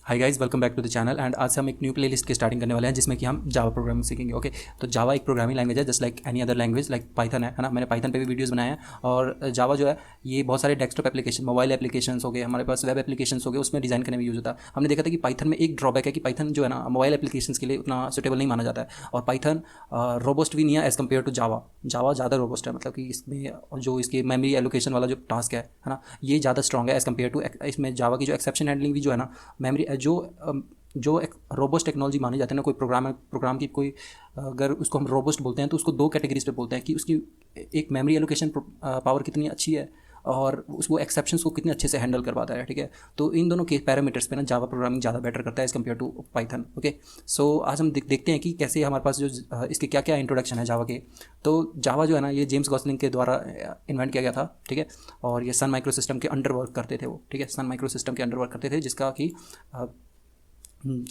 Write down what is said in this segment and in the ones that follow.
Hi guys, welcome back to the channel. And आज से हम एक न्यू प्लेलिस्ट की स्टार्टिंग करने वाले हैं जिसमें कि हम जावा प्रोग्रामिंग सीखेंगे। ओके, तो जावा एक प्रोग्रामिंग लैंग्वेज है just like any other language, like Python है ना। मैंने पाइथन पे भी वीडियोस बनाए हैं। और जावा जो है ये बहुत सारे डेस्कटॉप एप्लीकेशन, मोबाइल एप्लीकेशंस हो गए, हमारे पास वेब एप्लीकेशंस हो गए, उसमें डिज़ाइन करने में यूज़ होता है। हमने देखा था कि पाइथन में एक ड्रॉबैक है कि पाइथन जो है ना मोबाइल एप्लीकेशंस के लिए उतना सुटेबल नहीं माना जाता है। और पाइथन रोबोस्ट भी नहीं है एज़ कम्पेयर टू जावा। जावा ज़्यादा रोबोस्ट है, मतलब कि इसमें जो इसके मेमोरी एलोकेशन वाला जो टास्क है ना, ये ज़्यादा स्ट्रॉन्ग है एज़ कम्पेयर टू इसमें जावा की जो एक्सेप्शन हैंडलिंग भी जो है ना, मेमोरी जो एक रोबोस्ट टेक्नोलॉजी मानी जाती है ना, कोई प्रोग्राम की कोई अगर उसको हम रोबोस्ट बोलते हैं तो उसको दो कैटेगरीज पे बोलते हैं कि उसकी एक मेमोरी एलोकेशन पावर कितनी अच्छी है और उसको एक्सेप्शंस को कितने अच्छे से हैंडल करवाता है। ठीक है, तो इन दोनों के पैरामीटर्स पे ना जावा प्रोग्रामिंग ज़्यादा बेटर करता है as compared to Python. Okay, so आज हम देखते हैं कि कैसे हमारे पास जो इसके क्या क्या इंट्रोडक्शन है जावा के। तो जावा जो है ना, ये जेम्स गॉसलिंग के द्वारा इन्वेंट किया गया था। ठीक है, और ये सन माइक्रो सिस्टम के अंडर वर्क करते थे वो। ठीक है, सन माइक्रो सिस्टम के अंडर वर्क करते थे जिसका कि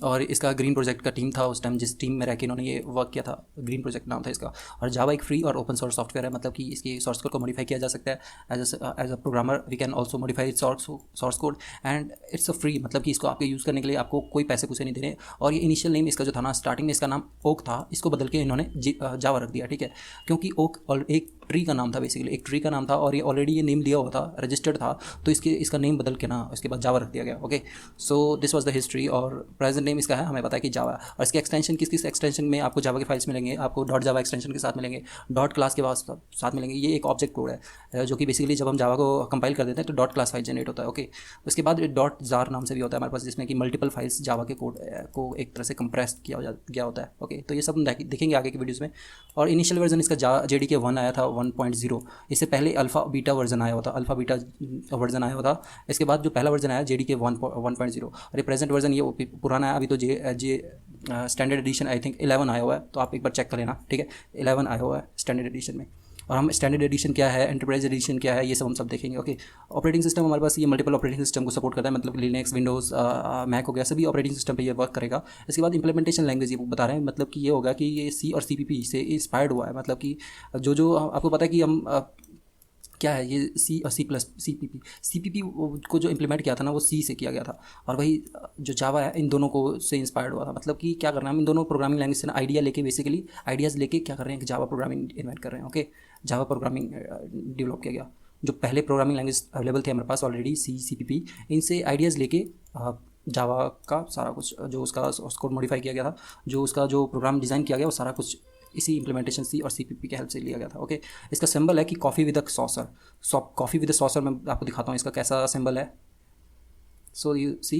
और इसका ग्रीन प्रोजेक्ट का टीम था उस टाइम, जिस टीम में रह के इन्होंने ये वर्क किया था। ग्रीन प्रोजेक्ट नाम था इसका। और जावा एक फ्री और ओपन सोर्स सॉफ्टवेयर है, मतलब कि इसके सोर्स कोड को मॉडिफाई किया जा सकता है। As a programmer we can also modify source code and it's a free, मतलब कि इसको आपके यूज़ करने के लिए आपको कोई पैसे नहीं देने। और ये इनिशियल नेम इसका जो था ना, स्टार्टिंग में इसका नाम ओक था, इसको बदल के इन्होंने जावा रख दिया। ठीक है, क्योंकि ओक एक ट्री का नाम था, बेसिकली एक ट्री का नाम था और ये ऑलरेडी ये नेम लिया हुआ था, रजिस्टर्ड था, तो इसका नेम बदल के ना उसके बाद जावा रख दिया गया। Okay, so this was the history. और प्रेजेंट नेम इसका है, हमें पता है कि जावा। और इसके एक्सटेंशन किस एक्सटेंशन में आपको जावा के फाइल्स मिलेंगे, आपको डॉट जावा एक्सटेंशन के साथ मिलेंगे, डॉट क्लास के साथ मिलेंगे। ये एक ऑब्जेक्ट कोड है जो कि बेसिकली जब हम जावा को कंपाइल कर देते हैं तो डॉट क्लास फाइल जनरेट होता है। ओके, उसके बाद डॉट जार नाम से भी होता है हमारे पास, जिसमें कि मल्टीपल फाइल्स जावा के कोड को एक तरह से कंप्रेस किया गया होता है। ओके, तो ये सब देखेंगे आगे की वीडियोज़ में। और इनिशियल वर्जन इसका JDK 1 आया था 1.0। इससे पहले अल्फ़ा बीटा वर्जन आया हुआ था। इसके बाद जो पहला वर्जन आया JDK 1.0। और ये प्रेजेंट वर्जन ये पुराना है, अभी तो जे स्टैंडर्ड एडिशन आई थिंक 11 आया हुआ है, तो आप एक बार चेक कर लेना। ठीक है, 11 आया हुआ है स्टैंडर्ड एडिशन में। और हम स्टैंडर्ड एडिशन क्या है, एंटरप्राइज एडिशन क्या है, ये सब हम सब देखेंगे। ओके, ऑपरेटिंग सिस्टम हमारे पास ये मल्टीपल ऑपरेटिंग सिस्टम को सपोर्ट करता है, मतलब लिनक्स, विंडोज़, मैक हो गया, सभी ऑपरेटिंग सिस्टम पे ये वर्क करेगा। इसके बाद इंप्लीमेंटेशन लैंग्वेज ये बता रहे हैं, मतलब कि ये होगा कि ये C और CPP से इंस्पायर्ड हुआ है। मतलब कि जो आपको पता है कि हम क्या है ये C और CPP को जो इम्प्लीमेंट किया था ना, वो C से किया गया था। और वही जो जावा है इन दोनों को से इंस्पायर्ड हुआ था। मतलब कि क्या करना है, हम इन दोनों प्रोग्रामिंग लैंग्वेज से ना आइडिया लेके, बेसिकली आइडियाज़ लेके क्या कर रहे हैं कि जावा प्रोग्रामिंग इन्वेंट कर रहे हैं। ओके, जावा प्रोग्रामिंग डेवलप किया गया। जो पहले प्रोग्रामिंग लैंग्वेज अवेलेबल थे हमारे पास ऑलरेडी, C CPP, इनसे आइडियाज़ लेके जावा का सारा कुछ जो उसका सोर्स कोड मॉडिफाई किया गया था, जो उसका जो प्रोग्राम डिज़ाइन किया गया, वो सारा कुछ इसी इंप्लीमेंटेशन C और CPP के हेल्प से लिया गया था। ओके, इसका सिंबल है कि coffee with a saucer. Coffee with a saucer मैं आपको दिखाता हूँ इसका कैसा सिंबल है। सो यू सी,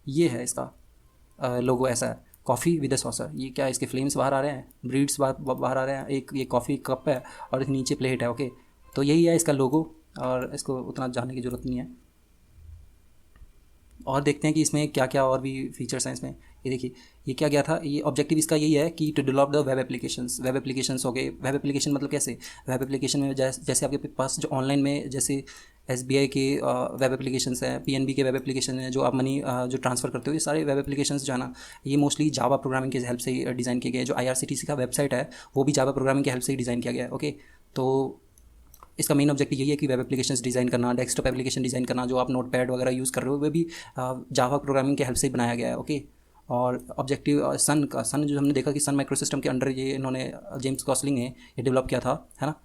ये है इसका लोगो, ऐसा है कॉफ़ी विद अ सॉसर। ये क्या, इसके फ्लेम्स बाहर आ रहे हैं, ब्रीड्स बाहर आ रहे हैं, एक ये कॉफ़ी कप है और एक नीचे प्लेट है। ओके, तो यही है इसका लोगो और इसको उतना जानने की ज़रूरत नहीं है। और देखते हैं कि इसमें क्या क्या और भी फीचर्स हैं इसमें। ये देखिए, ये क्या गया था, ये ऑब्जेक्टिव इसका यही है कि to develop the web applications हो गए। वेब एप्लीकेशन मतलब कैसे, वेब एप्लीकेशन में जैसे आपके पास जो ऑनलाइन में जैसे SBI के वेब एप्लीकेशंस हैं, PNB के वेब एप्लीकेशन हैं, जो आप मनी जो ट्रांसफ़र करते हो, ये सारे वेब एप्लीकेशंस जो है ना, ये मोस्टली जावा प्रोग्रामिंग के हेल्प से डिज़ाइन किए गए। जो IRCTC का वेबसाइट है वो भी जावा प्रोग्रामिंग के हेल्प से ही डिज़ाइन किया गया है। ओके, तो इसका मेन ऑब्जेक्टिव यही है कि वेब एप्लीकेशंस डिज़ाइन करना, डेस्कटॉप एप्लीकेशन डिज़ाइन करना, जो आप नोटपैड वगैरह यूज़ कर रहे हो, वो भी जावा प्रोग्रामिंग के हेल्प से ही बनाया गया है। ओके, और ऑब्जेक्टिव सन जो हमने देखा कि सन माइक्रो सिस्टम के अंडर ये इन्होंने जेम्स गॉसलिंग ने ये डेवलप किया था, है ना।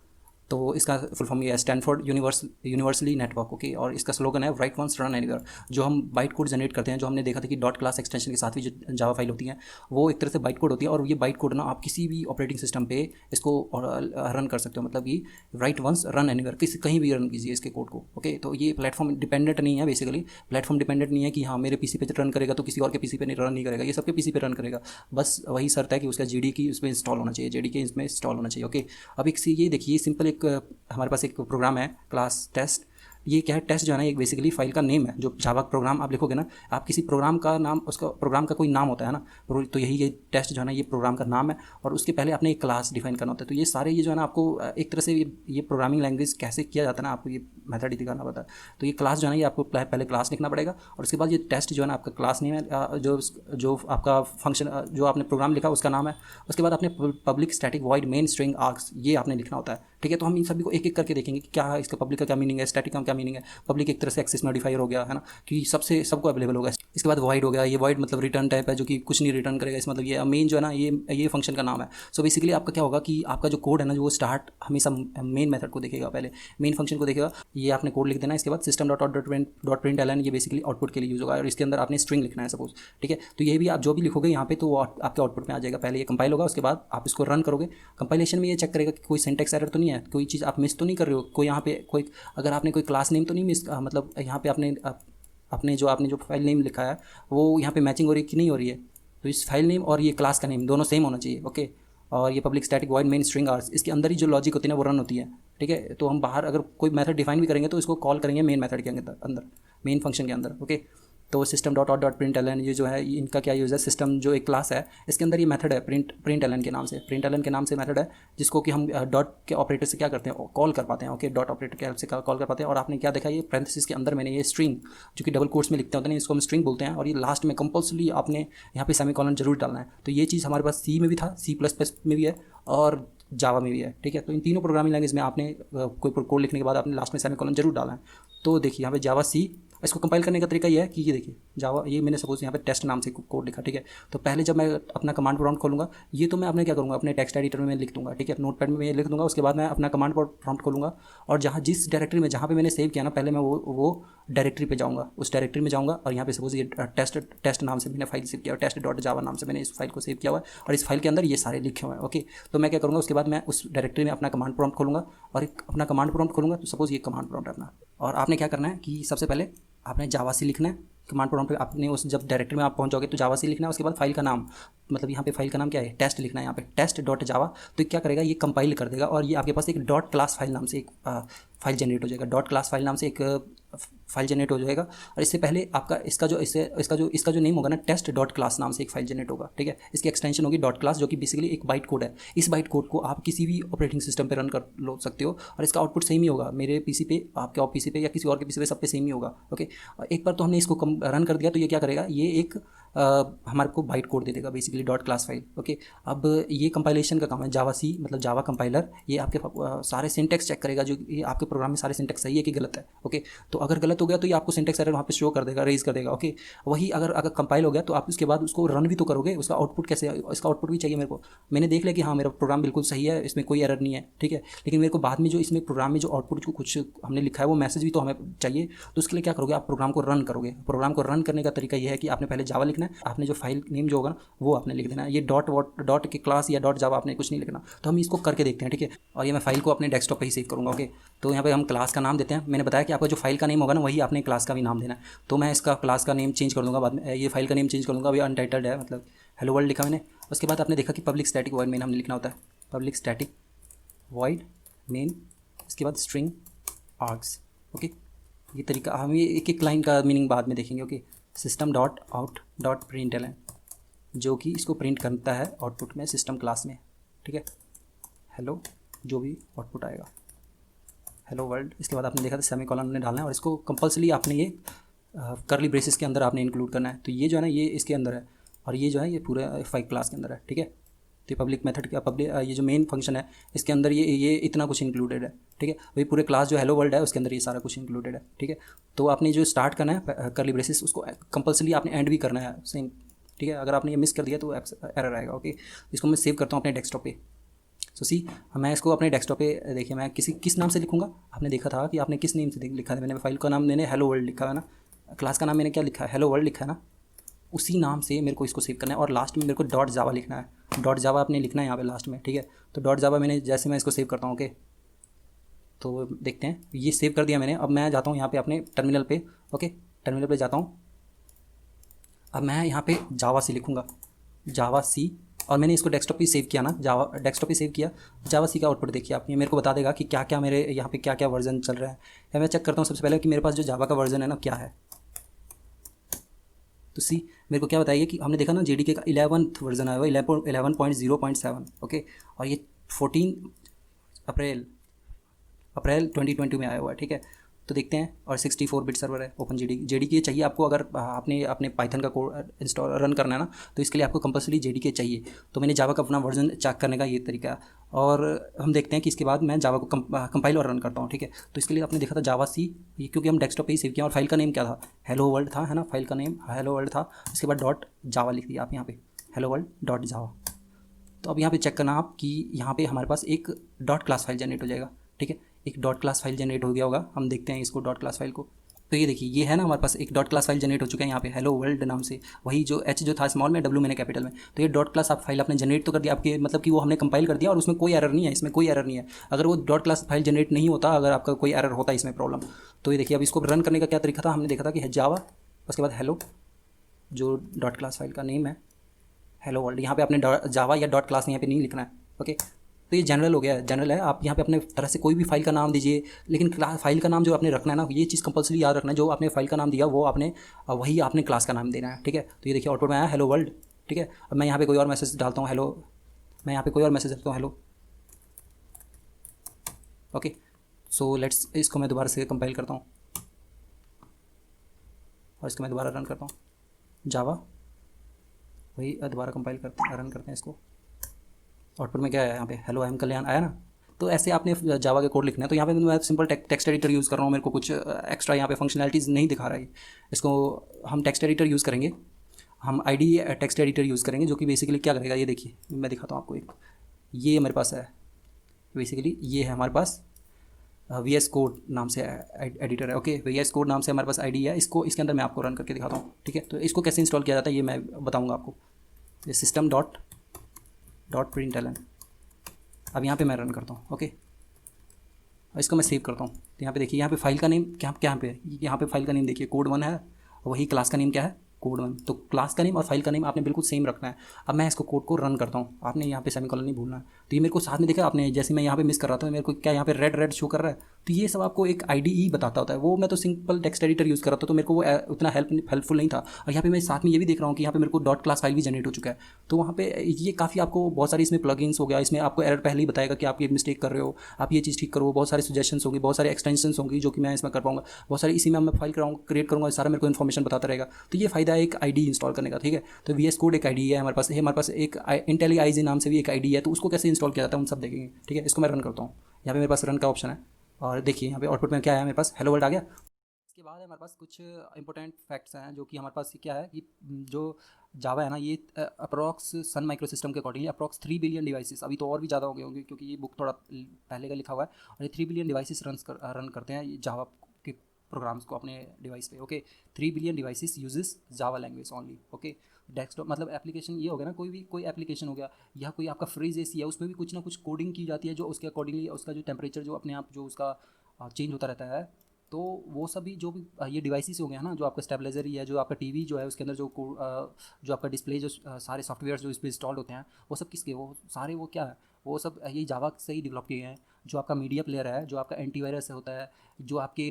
तो इसका फुल फॉर्म ये है स्टैनफोर्ड यूनिवर्सली नेटवर्क। ओके, और इसका स्लोगन है राइट वंस रन एनीवेयर। जो हम बाइट कोड जनरेट करते हैं, जो हमने देखा था कि डॉट क्लास एक्सटेंशन के साथ भी जो जावा फाइल होती हैं, वो एक तरह से बाइट कोड होती है। और ये बाइट कोड ना आप किसी भी ऑपरेटिंग सिस्टम पे इसको रन कर सकते हो, मतलब कि राइट वंस रन एनीवेयर, कहीं भी रन कीजिए इसके कोड को। ओके, तो ये प्लेटफॉर्म डिपेंडेंट नहीं है, बेसिकली प्लेटफॉर्म डिपेंडेंट नहीं है कि हाँ मेरे PC पे रन करेगा तो किसी और के PC पे रन नहीं करेगा, ये सबके PC पे रन करेगा। बस वही शर्त है कि उसका JDK उसमें इंस्टॉल होना चाहिए, JDK इसमें इंस्टॉल होना चाहिए। ओके, अब एक ये देखिए, सिंपल एक हमारे पास एक प्रोग्राम है क्लास टेस्ट। ये क्या है, टेस्ट जो है ना, एक बेसिकली फाइल का नेम है। जो जावा प्रोग्राम आप लिखोगे ना, आप किसी प्रोग्राम का नाम, उसका प्रोग्राम का कोई नाम होता है ना, तो यही ये टेस्ट जो है ना, ये प्रोग्राम का नाम है। और उसके पहले आपने एक क्लास डिफाइन करना होता है। तो ये सारे ये जो है ना, आपको एक तरह से ये प्रोग्रामिंग लैंग्वेज कैसे किया जाता है ना, आपको ये मेथड ही दिखाना पड़ता है। तो ये क्लास जो है ना, ये आपको पहले क्लास लिखना पड़ेगा और उसके बाद ये टेस्ट जो है ना, आपका क्लास नेम है, जो आपका फंक्शन जो आपने प्रोग्राम लिखा उसका नाम है। उसके बाद आपने public static void main string arcs, ये आपने लिखना होता है। ठीक है, तो हम इन सभी को एक एक करके देखेंगे कि क्या है इसका पब्लिक का क्या मीनिंग है, स्टैटिक का क्या मीनिंग है। पब्लिक एक तरह से एक्सेस मॉडिफायर हो गया, है ना, कि सबको अवेलेबल होगा। इसके बाद वॉइड हो गया, ये वॉइड मतलब रिटर्न टाइप है जो कि कुछ नहीं रिटर्न करेगा, इस मतलब ये मेन जो है ना ये फंक्शन का नाम है। सो बेसिकली आपका क्या होगा कि आपका जो कोड है ना जो वो स्टार्ट हमेशा मेन मेथड को देखेगा, पहले मेन फंक्शन को देखेगा। ये आपने कोड लिख देना, इसके बाद सिस्टम डॉट प्रिंट एलन ये बेसिकली आउटपुट के लिए यूज़ होगा और इसके अंदर आपने स्ट्रिंग लिखना है सपोज, ठीक है। तो ये भी आप जो भी लिखोगे यहाँ पे तो वो आपके आउटपुट में आ जाएगा। पहले ये कंपाइल होगा, उसके बाद आप इसको रन करोगे, कंपाइलेशन में ये चेक करेगा कि कोई सिंटेक्स एरर तो नहीं है, कोई चीज़ आप मिस तो नहीं कर रहे हो, कोई यहाँ पे कोई अगर आपने कोई क्लास नेम तो नहीं मिस, मतलब यहाँ पे आपने जो फाइल नेम लिखा है वो यहाँ पे मैचिंग हो रही है कि नहीं हो रही है। तो इस फाइल नेम और ये क्लास का नेम दोनों सेम होना चाहिए, ओके। और ये public static void main string args, इसके अंदर ही जो लॉजिक होती है ना वो रन होती है, ठीक है। तो हम बाहर अगर कोई मेथड डिफाइन भी करेंगे तो इसको कॉल करेंगे मेन मेथड के अंदर मेन फंक्शन के अंदर, ओके। तो सिस्टम डॉट प्रिंट एलन ये जो है इनका क्या यूज़ है, सिस्टम जो एक क्लास है इसके अंदर ये मेथड है प्रिंट एलन के नाम से मेथड है जिसको कि हम डॉट के ऑपरेटर से क्या करते हैं कॉल कर पाते हैं, ओके। डॉट ऑपरेटर के हेल्प से कॉल कर पाते हैं। और आपने क्या देखा, ये पैरेंथेसिस के अंदर मैंने ये स्ट्रिंग जो कि डबल कोट्स में लिखते होते हैं इसको हम स्ट्रिंग बोलते हैं, और ये लास्ट में कंपल्सरी आपने यहाँ पे सेमीकोलन जरूर डालना है। तो ये चीज़ हमारे पास सी में भी था, C++ में भी है और जावा में भी है, ठीक है। तो इन तीनों प्रोग्रामिंग लैंग्वेज में आपने कोई कोड लिखने के बाद आपने लास्ट में सेमीकोलन जरूर डालना है। तो देखिए यहाँ पे जावा सी, इसको कंपाइल करने का तरीका ये है कि ये देखिए जावा, ये मैंने सपोज यहाँ पे टेस्ट नाम से कोड लिखा, ठीक है। तो पहले जब मैं अपना कमांड प्रॉम्प्ट खोलूँगा ये तो मैं अपने क्या करूँगा अपने टेक्स्ट एडिटर में मैं लिख दूँगा, ठीक है, नोटपैड में मैं लिख दूँगा। उसके बाद मैं अपना कमांड प्रॉम्प्ट खोलूँगा और जिस डायरेक्टरी में जहाँ पे मैंने सेव किया ना पहले मैं वो डायरेक्टरी पे जाऊँगा, उस डायरेक्टरी में जाऊँगा और यहाँ पे सपोज ये टेस्ट नाम से मैंने फाइल सेव किया, टेस्ट.java नाम से मैंने इस फाइल को सेव किया हुआ है और इस फाइल के अंदर ये सारे लिखे हुए हैं, ओके। तो मैं क्या करूँगा उसके बाद मैं उस डायरेक्टरी में अपना कमांड प्रॉम्प्ट खोलूँगा और अपना कमांड प्रॉम्प्ट खोलूँगा। तो सपोज ये कमांड प्रॉम्प्ट है अपना, और आपने क्या करना है कि सबसे पहले आपने जावा सी लिखना है कमांड प्रॉम्प्ट पे। आपने उस जब डायरेक्टरी में आप पहुंच जाओगे तो जावा सी लिखना है। उसके बाद फाइल का नाम, मतलब यहाँ पे फाइल का नाम क्या है, टेस्ट लिखना है यहाँ पे, टेस्ट.java। तो क्या करेगा ये कंपाइल कर देगा और ये आपके पास एक डॉट क्लास फाइल नाम से एक फाइल जनरेट हो जाएगा, डॉट क्लास फाइल नाम से एक फाइल जनरेट हो जाएगा। और इससे पहले आपका इसका जो नेम होगा ना टेस्ट डॉट क्लास नाम से एक फाइल जनरेट होगा, ठीक है। इसकी एक्सटेंशन होगी डॉट क्लास जो कि बेसिकली एक बाइट कोड है। इस बाइट कोड को आप किसी भी ऑपरेटिंग सिस्टम पे रन कर लो सकते हो और इसका आउटपुट सेम ही होगा, मेरे पीसी पे, आपके पीसी पे या किसी और के पीसी पे, सब पे सेम ही होगा, ओके। एक बार तो हमने इसको रन कर दिया तो ये क्या करेगा, ये एक हमारे को बाइट कोड दे देगा basically dot class file, okay. अब ये कंपाइलेशन का काम है, जावा सी मतलब जावा कंपाइलर ये आपके सारे सिंटेक्स चेक करेगा जो ये आपके प्रोग्राम में सारे सिंटेक्स सही है कि गलत है, ओके। तो अगर गलत हो गया तो ये आपको सिंटेक्स एरर वहाँ पे शो कर देगा, रेज कर देगा, ओके। वही अगर कंपाइल हो गया तो आप उसके बाद उसको रन भी तो करोगे, उसका आउटपुट कैसे, इसका आउटपुट भी चाहिए मेरे को। मैंने देख लिया कि हाँ मेरा प्रोग्राम बिल्कुल सही है, इसमें कोई एरर नहीं है, ठीक है। लेकिन मेरे को बाद में जो इसमें प्रोग्राम में जो आउटपुट को कुछ हमने लिखा है वो मैसेज भी तो हमें चाहिए। तो उसके लिए क्या करोगे, आप प्रोग्राम को रन करोगे। प्रोग्राम को रन करने का तरीका ये है कि आपने पहले जावा लिखना है, आपने जो फाइल नेम जो होगा वो आपने लिख देना है। ये डॉट के क्लास या डॉट जावा आपने कुछ नहीं लिखना। तो हम इसको करके देखते हैं, ठीक है। और ये मैं फाइल को अपने डेस्कटॉप पे ही सेव करूँगा, ओके। तो यहाँ पे हम क्लास का नाम देते हैं। मैंने बताया कि आपका जो फाइल का नेम होगा ना वही आपने क्लास का भी नाम देना है। तो मैं इसका क्लास का नेम चेंज कर दूँगा बाद में, ये फाइल का नेम चेंज कर दूँगा। अभी अनटाइटल्ड है, मतलब हेलो वर्ल्ड लिखा मैंने। उसके बाद आपने देखा कि पब्लिक स्टैटिक वॉइड मेन हमने लिखना होता है, पब्लिक स्टैटिक वॉइड मेन, इसके बाद स्ट्रिंग आर्ग्स, ओके। ये तरीका हम ये एक एक लाइन का मीनिंग बाद में देखेंगे, okay. System dot out dot println जो कि इसको प्रिंट करता है आउटपुट में सिस्टम क्लास में, ठीक है। हेलो जो भी आउटपुट आएगा, हेलो वर्ल्ड। इसके बाद आपने देखा था सेमीकोलन ने डालना है और इसको कंपल्सरी आपने ये करली ब्रेसेस के अंदर आपने इंक्लूड करना है। तो ये जो है ना ये इसके अंदर है और ये जो है ये पूरे फाइल क्लास के अंदर है, ठीक है। तो पब्लिक मेथड का ये जो मेन फंक्शन है इसके अंदर ये इतना कुछ इंक्लूडेड है, ठीक है। वही पूरे क्लास जो हेलो वर्ल्ड है उसके अंदर ये सारा कुछ इंक्लूडेड है, ठीक है। तो आपने जो स्टार्ट करना है करली ब्रेसेस उसको कंपल्सरी आपने एंड भी करना है सेम, ठीक है। अगर आपने ये मिस कर दिया तो एरर आएगा, ओके। इसको मैं सेव करता हूँ अपने डेस्कटॉप पे। सो सी मैं इसको अपने डेस्कटॉप पे देखिए मैं किस नाम से लिखूँगा, आपने देखा था कि आपने किस नेम से लिखा था। मैंने फाइल का नाम मैंने हेलो वर्ल्ड लिखा है ना, क्लास का नाम मैंने क्या लिखा है, हेलो वर्ल्ड लिखा है ना, उसी नाम से मेरे को इसको सेव करना है। और लास्ट में मेरे को डॉट जावा लिखना है, डॉट जावा आपने लिखना है यहाँ पे लास्ट में, ठीक है। तो डॉट जावा मैंने जैसे मैं इसको सेव करता हूँ, ओके। तो देखते हैं ये सेव कर दिया मैंने। अब मैं जाता हूँ यहाँ पे अपने टर्मिनल पे, ओके। टर्मिनल पे जाता हूँ। अब मैं यहाँ पे जावा सी लिखूँगा, जावा सी। और मैंने इसको डेस्कटॉप पे सेव किया ना, जावा डेस्कटॉप पे सेव किया। जावा सी का आउटपुट देखिए आप, ये मेरे को बता देगा कि क्या क्या मेरे यहाँ पे क्या क्या वर्जन चल रहा है। या मैं चेक करता हूँ सबसे पहले कि मेरे पास जो जावा का वर्जन है ना क्या है। तो सी मेरे को क्या बताइए कि हमने देखा ना JDK का 11th वर्जन आया हुआ 11.0.7, ओके। और ये 14 अप्रैल 2020 में आया हुआ है, ठीक है। तो देखते हैं। और 64 बिट सर्वर है, ओपन जेडीके चाहिए आपको अगर आपने अपने पाइथन का कोड इंस्टॉल रन करना है ना, तो इसके लिए आपको कंपलसरी जेडीके चाहिए। तो मैंने जावा का अपना वर्जन चेक करने का ये तरीका है। और हम देखते हैं कि इसके बाद मैं जावा को कंपाइल और रन करता हूँ, ठीक है। तो इसके लिए आपने देखा था जावा सी, ये क्योंकि हम डेस्कटॉप पे ही सेव किया, और फाइल का नेम क्या था, हेलो वर्ल्ड था, है ना। फाइल का नेम हेलो वर्ल्ड था। उसके बाद डॉट जावा लिख दिया आप यहाँ पे, हेलो वर्ल्ड डॉट जावा। तो अब यहाँ पे चेक करना आप कि यहाँ पे हमारे पास एक डॉट क्लास फाइल जनरेट हो जाएगा, ठीक है। एक डॉट क्लास फाइल जनरेट हो गया होगा, हम देखते हैं इसको डॉट क्लास फाइल को। तो ये देखिए, ये है ना हमारे पास एक डॉट क्लास फाइल जनरेट हो चुका है यहाँ पे हेलो वर्ल्ड नाम से। वही जो एच जो था स्मॉल में, डब्ल्यू मैंने कैपिटल में। तो ये डॉट क्लास आप फाइल आपने जनरेट तो कर दिया, आपके मतलब कि वो हमने कंपाइल कर दिया, और उसमें कोई एरर नहीं है, इसमें कोई एरर नहीं है। अगर वो डॉट क्लास फाइल जनरेट नहीं होता, अगर आपका कोई एरर होता इसमें प्रॉब्लम। तो ये देखिए, अब इसको रन करने का क्या तरीका था, हमने देखा था कि जावा, उसके बाद हेलो, जो डॉट क्लास फाइल का नेम है हेलो वर्ल्ड। यहाँ पे आपने जावा या डॉट क्लास यहाँ पे नहीं लिखना है, ओके। तो ये जनरल हो गया है, जनरल है। आप यहाँ पे अपने तरह से कोई भी फाइल का नाम दीजिए, लेकिन फाइल का नाम जो आपने रखना है ना, ये चीज़ कंपलसरी याद रखना है। जो आपने फाइल का नाम दिया वो आपने वही आपने क्लास का नाम देना है, ठीक है। तो ये देखिए आउटपुट में आया हेलो वर्ल्ड, ठीक है। अब मैं यहाँ पे कोई और मैसेज डालता हूँ हेलो, मैं यहाँ पे कोई और मैसेज डालता हूँ हेलो, ओके। सो लेट्स, इसको मैं दोबारा से कंपाइल करता हूँ और इसको मैं दोबारा रन करता हूँ, जावा वही दोबारा कंपाइल करते रन करते हैं इसको। आउटपुट में क्या आया यहाँ पे, हेलो आई एम कल्याण आया ना। तो ऐसे आपने जावा के कोड लिखना है। तो यहाँ पे मैं सिंपल टेक्स्ट एडिटर यूज़ कर रहा हूँ, मेरे को कुछ एक्स्ट्रा यहाँ पे फंक्शनैलिटीज़ नहीं दिखा रहा है। इसको हम टेक्स्ट एडिटर यूज़ करेंगे, हम आईडी टेक्स्ट एडिटर यूज़ करेंगे, जो कि बेसिकली क्या करेगा, ये देखिए मैं दिखाता हूँ आपको एक। ये मेरे पास है बेसिकली, ये है हमारे पास वी एस कोड नाम से एडिटर है, ओके। वी एस कोड नाम से हमारे पास आईडी है। इसको इसके अंदर मैं आपको रन करके दिखाता हूँ, ठीक है। तो इसको कैसे इंस्टॉल किया जाता है ये मैं बताऊँगा आपको। ये सिस्टम डॉट प्रिंटलन, अब यहाँ पे मैं रन करता हूँ, ओके। और इसको मैं सेव करता हूँ। तो यहाँ पे देखिए, यहाँ पे फाइल का नेम क्या क्या पे है, यहाँ पे फाइल का नेम देखिए कोड 1 है, वही क्लास का नेम क्या है, कोड 1। तो क्लास का नेम और फाइल का नेम आपने बिल्कुल सेम रखना है। अब मैं इसको कोड को रन करता हूँ, आपने यहाँ पे सेमीकोलन नहीं भूलना है। तो ये मेरे को साथ में देखा आपने, जैसे मैं यहाँ पे मिस कर रहा था, मेरे को क्या यहाँ पे रेड रेड शो कर रहा है। तो ये सब आपको एक आईडीई बताता होता है। वो मैं तो सिंपल टेक्स्ट एडिटर यूज़ कर रहा था, तो मेरे को वो उतना हेल्पफुल नहीं था। और यहाँ पे मैं साथ में ये भी देख रहा हूँ कि यहाँ पे मेरे को डॉट क्लास फाइल भी जनरेट हो चुका है। तो वहाँ पे ये काफ़ी आपको बहुत सारी इसमें प्लगइन्स हो गया, इसमें आपको एरर पहले ही बताएगा कि आप ये मिस्टेक कर रहे हो, आप ये चीज़ ठीक करो। बहुत सारे सजेशंस होंगे, बहुत सारे एक्सटेंशंस होंगी जो कि मैं इसमें कर पाऊंगा। बहुत सारी इसी में मैं फाइल क्रिएट करूँगा, सारा मेरे को इन्फॉर्मेशन बताता रहेगा। तो ये फ़ायदा है एक आईडी इंस्टॉल करने का, ठीक है। तो वी एस कोड एक आईडी है हमारे पास, हमारे पास एक IntelliIZ नाम से भी एक आईडी है। तो उसको कैसे इंस्टॉल किया जाता है हम सब देखेंगे, ठीक है। इसको मैं रन करता हूँ, यहाँ पे मेरे पास रन का ऑप्शन है, और देखिए यहाँ पे आउटपुट में क्या है, मेरे पास हेलो वर्ल्ड आ गया। इसके बाद हमारे पास कुछ इंपॉर्टेंट फैक्ट्स हैं, जो कि हमारे पास क्या है कि जो जावा है ना, ये अप्रॉक्स सन माइक्रो सिस्टम के अकॉर्डिंगली अप्रॉक्स 3 बिलियन डिवाइसेस, अभी तो और भी ज़्यादा हो गए होंगे क्योंकि ये बुक थोड़ा पहले का लिखा हुआ है। और ये 3 बिलियन डिवाइसेस रन करते हैं ये जावा के प्रोग्राम्स को अपने डिवाइस पे, okay. 3 billion devices uses Java language only, okay. Desktop मतलब एप्लीकेशन ये हो गया ना, कोई एप्लीकेशन हो गया, या कोई आपका फ्रिज एसी है, उसमें भी कुछ ना कुछ कोडिंग की जाती है, जो उसके अकॉर्डिंगली उसका जो टेम्परेचर जो अपने आप जो उसका चेंज होता रहता है। तो वो सभी जो भी ये डिवाइसेस हो गए हैं ना, जो आपका स्टेबलाइजर ही है, जो आपका टीवी जो है उसके अंदर जो आपका डिस्प्ले, जो सारे सॉफ्टवेयर जो इस पर इंस्टॉल्ड होते हैं, वो सब किसके, वो सारे वो क्या है, वो सब यही जावा से ही डेवलप किए हैं। जो आपका मीडिया प्लेयर है, जो आपका एंटीवायरस होता है, जो आपके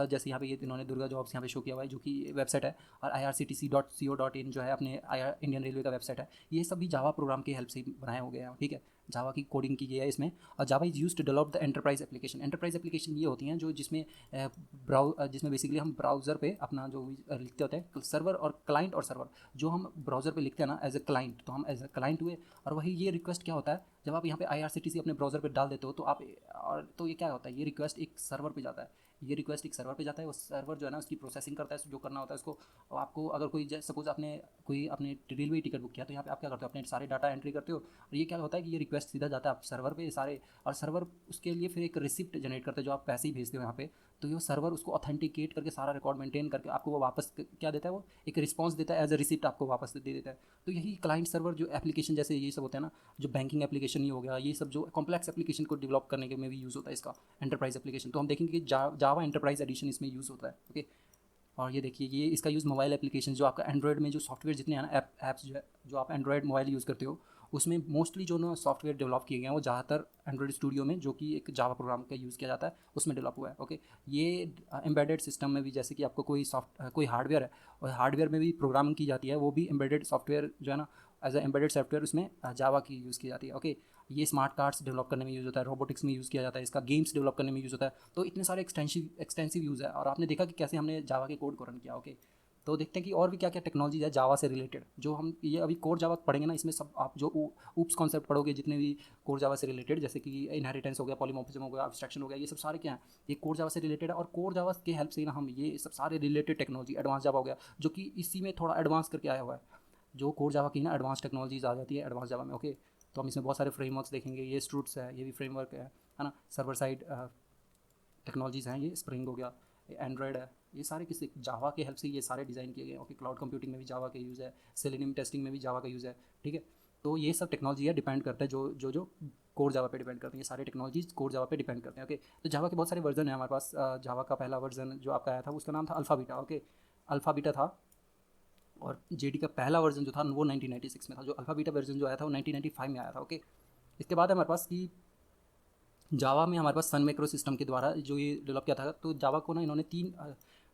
जैसे यहाँ पे ये इन्होंने दुर्गा जॉब्स यहाँ पे शो किया हुआ है, जो कि वेबसाइट है, और irctc.co.in जो है अपने इंडियन रेलवे का वेबसाइट है, ये सब भी जावा प्रोग्राम की हेल्प से बनाए हो गए हैं, ठीक है। जावा की कोडिंग की गई है इसमें। और Java is used to develop the enterprise application. Enterprise application ये होती हैं जो जिसमें बेसिकली हम ब्राउज़र पे अपना जो लिखते होते हैं, सर्वर और क्लाइंट, और सर्वर जो हम ब्राउज़र पे लिखते हैं ना एज ए क्लाइंट, तो हम एज ए क्लाइंट हुए। और वही ये रिक्वेस्ट क्या होता है, जब आप यहाँ पे IRCTC अपने ब्राउज़र पे डाल देते हो, तो आप और तो ये क्या होता है, ये रिक्वेस्ट एक सर्वर पे जाता है। ये रिक्वेस्ट एक सर्वर पे जाता है, वो सर्वर जो है ना उसकी प्रोसेसिंग करता है, जो करना होता है उसको। आपको अगर कोई सपोज आपने कोई अपने रेलवे टिकट बुक किया, तो यहाँ पे आप क्या करते हो, अपने सारे डाटा एंट्री करते हो, और ये क्या होता है कि ये रिक्वेस्ट सीधा जाता है आप सर्वर पे सारे। और सर्वर उसके लिए फिर एक रिसिप्ट जनरेट करते हैं, जो आप पैसे ही भेजते हो यहाँ पे। तो ये सर्वर उसको ऑथेंटिकेट करके सारा रिकॉर्ड मेंटेन करके आपको वो वापस क्या देता है, वो एक रिस्पॉन्स देता है, एज अ रिसिप्ट आपको वापस दे देता है। तो यही क्लाइंट सर्वर जो एप्लीकेशन जैसे ये सब होते हैं ना, जो बैंकिंग एप्लीकेशन ही हो गया, ये सब जो कॉम्प्लेक्स एप्लीकेशन को डेवलप करने के में भी यूज़ होता है इसका एंटरप्राइज एप्लीकेशन। तो हम देखेंगे कि जावा एंटरप्राइज एडिशन इसमें यूज़ होता है, ओके। और ये देखिए, ये इसका यूज़ मोबाइल एप्लीकेशन, जो आपका एंड्रॉयड में जो सॉफ्टवेयर जितने हैं ना, ऐप्स जो है, जो आप एंड्रॉयड मोबाइल यूज़ करते हो, उसमें मोस्टली जो ना सॉफ्टवेयर डेवलप किए गए हैं वो ज़्यादातर एंड्रॉयड स्टूडियो में, जो कि एक जावा प्रोग्राम का यूज़ किया जाता है, उसमें डेवलप हुआ है, ओके। ये एम्बेडेड सिस्टम में भी, जैसे कि आपको कोई हार्डवेयर है, और हार्डवेयर में भी प्रोग्रामिंग की जाती है, वो भी एम्बेडेड सॉफ्टवेयर जो है ना, एज ए एम्बेडेड सॉफ्टवेयर उसमें जावा की यूज़ की जाती है, ओके। ये स्मार्ट कार्ड्स डेवलप करने में यूज़ होता है, रोबोटिक्स में यूज़ किया जाता है, इसका गेम्स डेवलप करने में यूज़ होता है। तो इतने सारे एक्सटेंसिव यूज़ है। और आपने देखा कि कैसे हमने जावा के कोड को रन किया। ओके, तो देखते हैं कि और भी क्या क्या टेक्नोलॉजीज है जावा से रिलेटेड, जो हम ये अभी कोर जावा पढ़ेंगे ना, इसमें सब आप जो ऊप्स कॉन्सेप्ट पढ़ोगे जितने भी कोर जावा से रिलेटेड, जैसे कि इनहेरिटेंस हो गया, पॉलीमॉर्फिज्म हो गया, एब्स्ट्रैक्शन हो गया, ये सब सारे क्या हैं, ये कोर जावा से रिलेटेड है। और कोर जावा के हेल्प से ही ना हम ये सब सारे रिलेटेड टेक्नोलॉजी, एडवांस जावा हो गया जो कि इसी में थोड़ा एडवांस करके आया हुआ है, जो कोर जावा की ना एडवांस टेक्नोलॉजीज आ जाती है एडवांस जावा में। ओके, तो हम इसमें बहुत सारे फ्रेमवर्क्स देखेंगे, ये स्ट्रूट्स है, ये भी फ्रेमवर्क है ना, सर्वर साइड टेक्नोलॉजीज़ हैं, ये स्प्रिंग हो गया, एंड्रॉयड है, ये सारे किसी जावा के हेल्प से ये सारे डिज़ाइन किए गए। ओके, क्लाउड कंप्यूटिंग में भी जावा का यूज़ है, सेलेनियम टेस्टिंग में भी जावा का यूज़ है। ठीक है, तो ये सब टेक्नोलॉजी है, डिपेंड करता है जो कोर जावा पे डिपेंड करते हैं, ये सारे टेक्नोलॉजीज कोर जावा पे डिपेंड करते हैं। ओके, तो जावा के बहुत सारे वर्जन है हमारे पास। जावा का पहला वर्जन जो आपका आया था उसका नाम था alpha beta. Okay, alpha beta था। और जेडी का पहला वर्जन जो था वो 1996 में था। जो अल्फ़ा बीटा वर्जन जो आया था वो 1995 में आया था। ओके, इसके बाद हमारे पास कि जावा में हमारे पास सन मैक्रो सिस्टम के द्वारा जो ये डेवलप किया था। तो जावा को ना इन्होंने तीन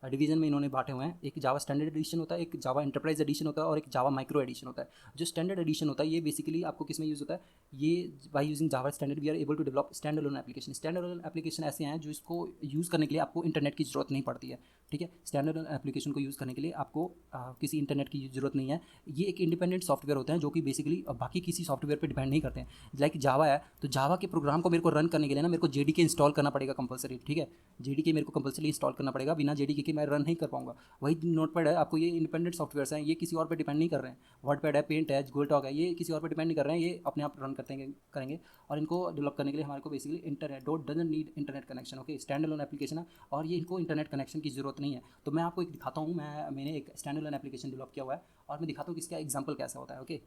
डिवीजन में इन्होंने बांटे हुए हैं। एक जावा स्टैंडर्ड एडिशन होता है, एक जावा एंटरप्राइज एडिशन होता है और एक जावा माइक्रो एडिशन होता है। जो स्टैंडर्ड एडिशन होता है ये बेसिकली आपको किस में यूज़ होता है, ये by using Java standard we are able to develop stand alone application. Stand alone application ऐसे हैं जो इसको यूज़ करने के लिए आपको इंटरनेट की ज़रूरत नहीं पड़ती है। ठीक है, स्टैंड अलोन एप्लीकेशन को यूज़ करने के लिए आपको किसी इंटरनेट की ज़रूरत नहीं है। ये एक इंडिपेंडेंट सॉफ्टवेयर होते हैं जो कि बेसिकली बाकी किसी सॉफ्टवेयर पर डिपेंड नहीं करते हैं। लाइक जावा है, तो जावा के प्रोग्राम को मेरे को रन करने के लिए ना मेरे को जेडीके इंस्टॉल करना पड़ेगा कंपलसरी। ठीक है, जेडीके मेरे को कंपलसरी इंस्टॉल करना पड़ेगा, बिना जेडीके के मैं रन नहीं कर पाऊंगा। वही नोटपैड है, आपको ये इंडिपेंडेंट सॉफ्टवेयर हैं, ये किसी और पे डिपेंड नहीं कर रहे हैं। वर्डपैड है, पेंट है, गूगल टॉक है, ये किसी और पे डिपेंड नहीं कर रहे हैं, ये अपने आप रन करेंगे। और इनको डेवलप करने के लिए हमारे को basically internet doesn't need internet connection. Okay, stand alone application है और ये इनको इंटरनेट कनेक्शन की जरूरत नहीं है। तो मैं आपको एक दिखाता हूँ, मैंने एक स्टैंड अलोन एप्लीकेशन डेवलप किया हुआ है और मैं दिखाता हूँ कि इसका एग्जाम्पल कैसा होता है। ओके,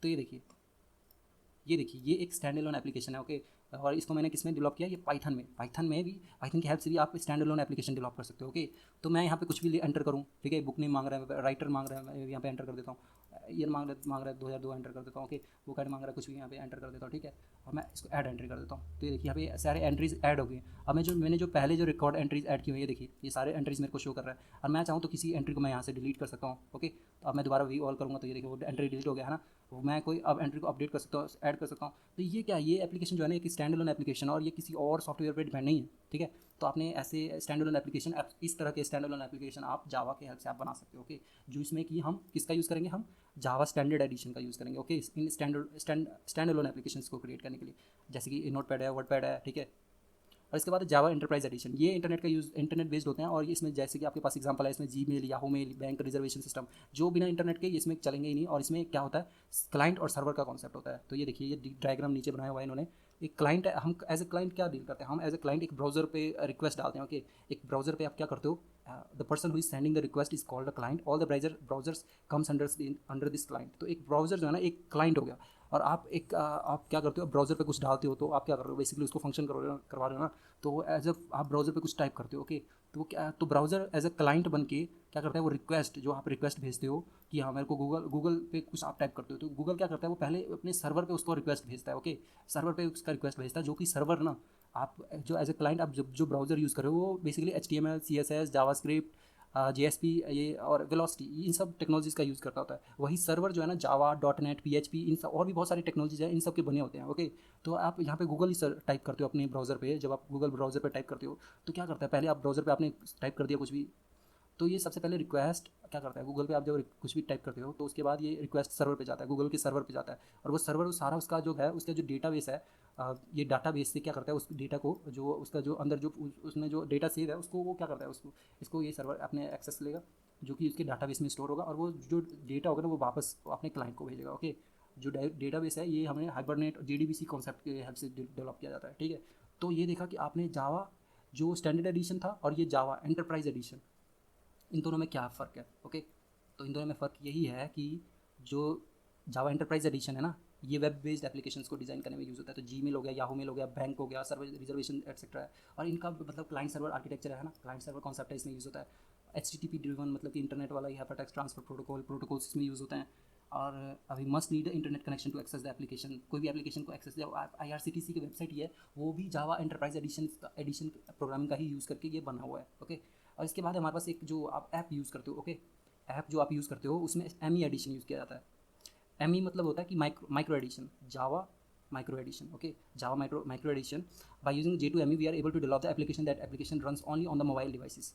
तो ये देखिए, ये एक स्टैंड अलोन एप्लीकेशन है। ओके, और इसको मैंने किस में डेवलप किया, ये पाइथन में भी, पाइथन की हेल्प से भी आप स्टैंड अलोन एप्लीकेशन डेवलप कर सकते हो। ओके, तो मैं यहाँ पे कुछ भी एंटर करूँ, ठीक है, बुक नेम मांग रहा है, राइटर मांग रहा है, मैं यहाँ पे एंटर कर देता हूँ। ईयर मांग रहा है 2002 एंटर कर देता हूँ। ओके, बुक ऐड मांग रहा है, कुछ भी यहाँ पे एंटर कर देता हूँ। ठीक है, और मैं इसको ऐड एंट्री कर देता हूँ। तो ये देखिए यहाँ पे सारे एंट्रीज ऐड हो गई। अब मैंने जो पहले जो रिकॉर्ड एंट्रीज ऐड की हुई है, देखिए ये सारे एंट्रीज मेरे को शो कर रहा है। और मैं चाहूँ तो किसी एंट्री को मैं यहाँ से डिलीट कर सकता हूँ। ओके, तो अब मैं दोबारा वी ऑल करूँगा तो ये देखिए वो एंट्री डिलीट हो गया है ना। मैं कोई अब एंट्री को अपडेट कर सकता हूँ, ऐड कर सकता हूँ। तो ये क्या, ये एप्लीकेशन जो है ना एक स्टैंड अलोन एप्लीकेशन और ये किसी और सॉफ्टवेयर पर डिपेंड नहीं है। ठीक है, तो आपने ऐसे स्टैंड अलोन एप्लीकेशन, इस तरह के स्टैंड अलोन एप्लीकेशन आप जावा के हेल्प से आप बना सकते हो। ओके, जो इसमें कि हम किसका यूज़ करेंगे, हम जावा स्टैंडर्ड एडिशन का यूज़ करेंगे। Okay, in stand alone application को क्रिएट करने के लिए, जैसे कि नोटपैड है, वर्डपैड है। ठीक है, और इसके बाद जावा एंटरप्राइज एडिशन, ये इंटरनेट बेस्ड होते हैं और इसमें जैसे कि आपके पास एग्जांपल है, इसमें Gmail, Yahoo mail, bank reservation system, जो बिना इंटरनेट के इसमें चलेंगे ही नहीं। और इसमें क्या होता है, क्लाइंट और सर्वर का कॉन्सेप्ट होता है। तो ये देखिए, ये डायग्राम नीचे बनाया हुआ है इन्होंने। एक क्लाइंट है, हम एज ए क्लाइंट क्या डील करते हैं, हम एज ए क्लाइंट एक ब्राउजर पे रिक्वेस्ट डालते हैं। ओके, एक ब्राउजर पे आप क्या करते हो, the person who is sending the request is called a client, all the browsers comes under this client. तो एक ब्राउजर जो है ना एक क्लाइंट हो गया। और आप क्या करते हो, ब्राउजर पे कुछ डालते हो तो आप क्या कर रहे हो, बेसिकली उसको फंक्शन करवा रहे हो ना। तो एज अ आप ब्राउजर पे कुछ टाइप करते हो। ओके, तो ब्राउजर एज अ क्लाइंट बन के क्या करता है, वो रिक्वेस्ट जो आप रिक्वेस्ट भेजते हो कि हाँ मेरे को गूगल पे कुछ आप टाइप करते हो, तो गूगल क्या करता है, वो पहले अपने सर्वर पे उसको रिक्वेस्ट भेजता है। ओके, सर्वर पे उसका रिक्वेस्ट भेजता है, जो कि सर्वर ना आप जो एज ए क्लाइंट आप जो ब्राउजर यूज़ कर रहे हो वो basically HTML, CSS, JavaScript, JSP ये और वेलोसिटी, इन सब टेक्नोलॉजीज़ का यूज़ करता होता है। वही सर्वर जो है ना जावा, .NET, PHP, इन सब और भी बहुत सारी टेक्नोलॉजीज है, इन सब के बने होते हैं। ओके, तो आप यहाँ पे गूगल ही टाइप करते हो अपने ब्राउज़र पे। जब आप गूगल ब्राउज़र पे टाइप करते हो तो क्या करता है, पहले आप ब्राउज़र पे आपने टाइप कर दिया कुछ भी, तो ये सबसे पहले रिक्वेस्ट क्या करता है, गूगल पे आप जब कुछ भी टाइप करते हो तो उसके बाद ये रिक्वेस्ट सर्वर पे जाता है, गूगल के सर्वर पे जाता है। और वो सर्वर सारा उसका जो है, उसका जो डेटाबेस है, ये डाटाबेस से क्या करता है, उस डेटा को जो उसका जो अंदर जो उसमें जो डेटा सेव है उसको वो क्या करता है, उसको इसको ये सर्वर अपने एक्सेस लेगा जो कि उसके डाटाबेस में स्टोर होगा। और वो जो डेटा होगा ना वो वापस अपने क्लाइंट को भेजेगा। ओके, जो डेटाबेस है ये हमें हाइबरनेट और JDBC कॉन्सेप्ट के हेल्प से डेवलप किया जाता है। ठीक है, तो ये देखा कि आपने जावा जो स्टैंडर्ड एडिशन था और ये जावा एंटरप्राइज एडिशन, इन दोनों में क्या फ़र्क है। ओके, तो इन दोनों में फ़र्क यही है कि जो जावा एंटरप्राइज एडिशन है ना, ये वेब बेस्ड एप्लीकेशंस को डिज़ाइन करने में यूज़ होता है। तो जीमेल हो गया, याहू मेल हो गया, बैंक हो गया, सर्वर रिजर्वेशन एक्सेट्रा है। और इनका मतलब क्लाइंट सर्वर आर्किटेक्चर है ना, क्लाइंट सर्वर कॉन्सेप्ट है, इसमें यूज़ होता है। HTTP ड्रिवन मतलब कि इंटरनेट वाला, ये हाइपरटेक्स्ट ट्रांसफर प्रोटोकॉल्स इसमें यूज़ होते हैं। और अभी must need internet connection to access the application, कोई भी एप्लीकेशन को एक्सेस, IRCTC की वेबसाइट ही है, वो भी जावा एंटरप्राइज एडिशन प्रोग्रामिंग का ही यूज़ करके ये बना हुआ है। ओके, और इसके बाद हमारे पास एक जो आप ऐप यूज़ करते हो, ओके, ऐप जो आप यूज़ करते हो उसमें ME एडिशन यूज़ किया जाता है। ME मतलब होता है कि micro addition. Java micro edition. Okay, Java micro edition. By using J2ME, we are able to develop the application. That application runs only on the mobile devices.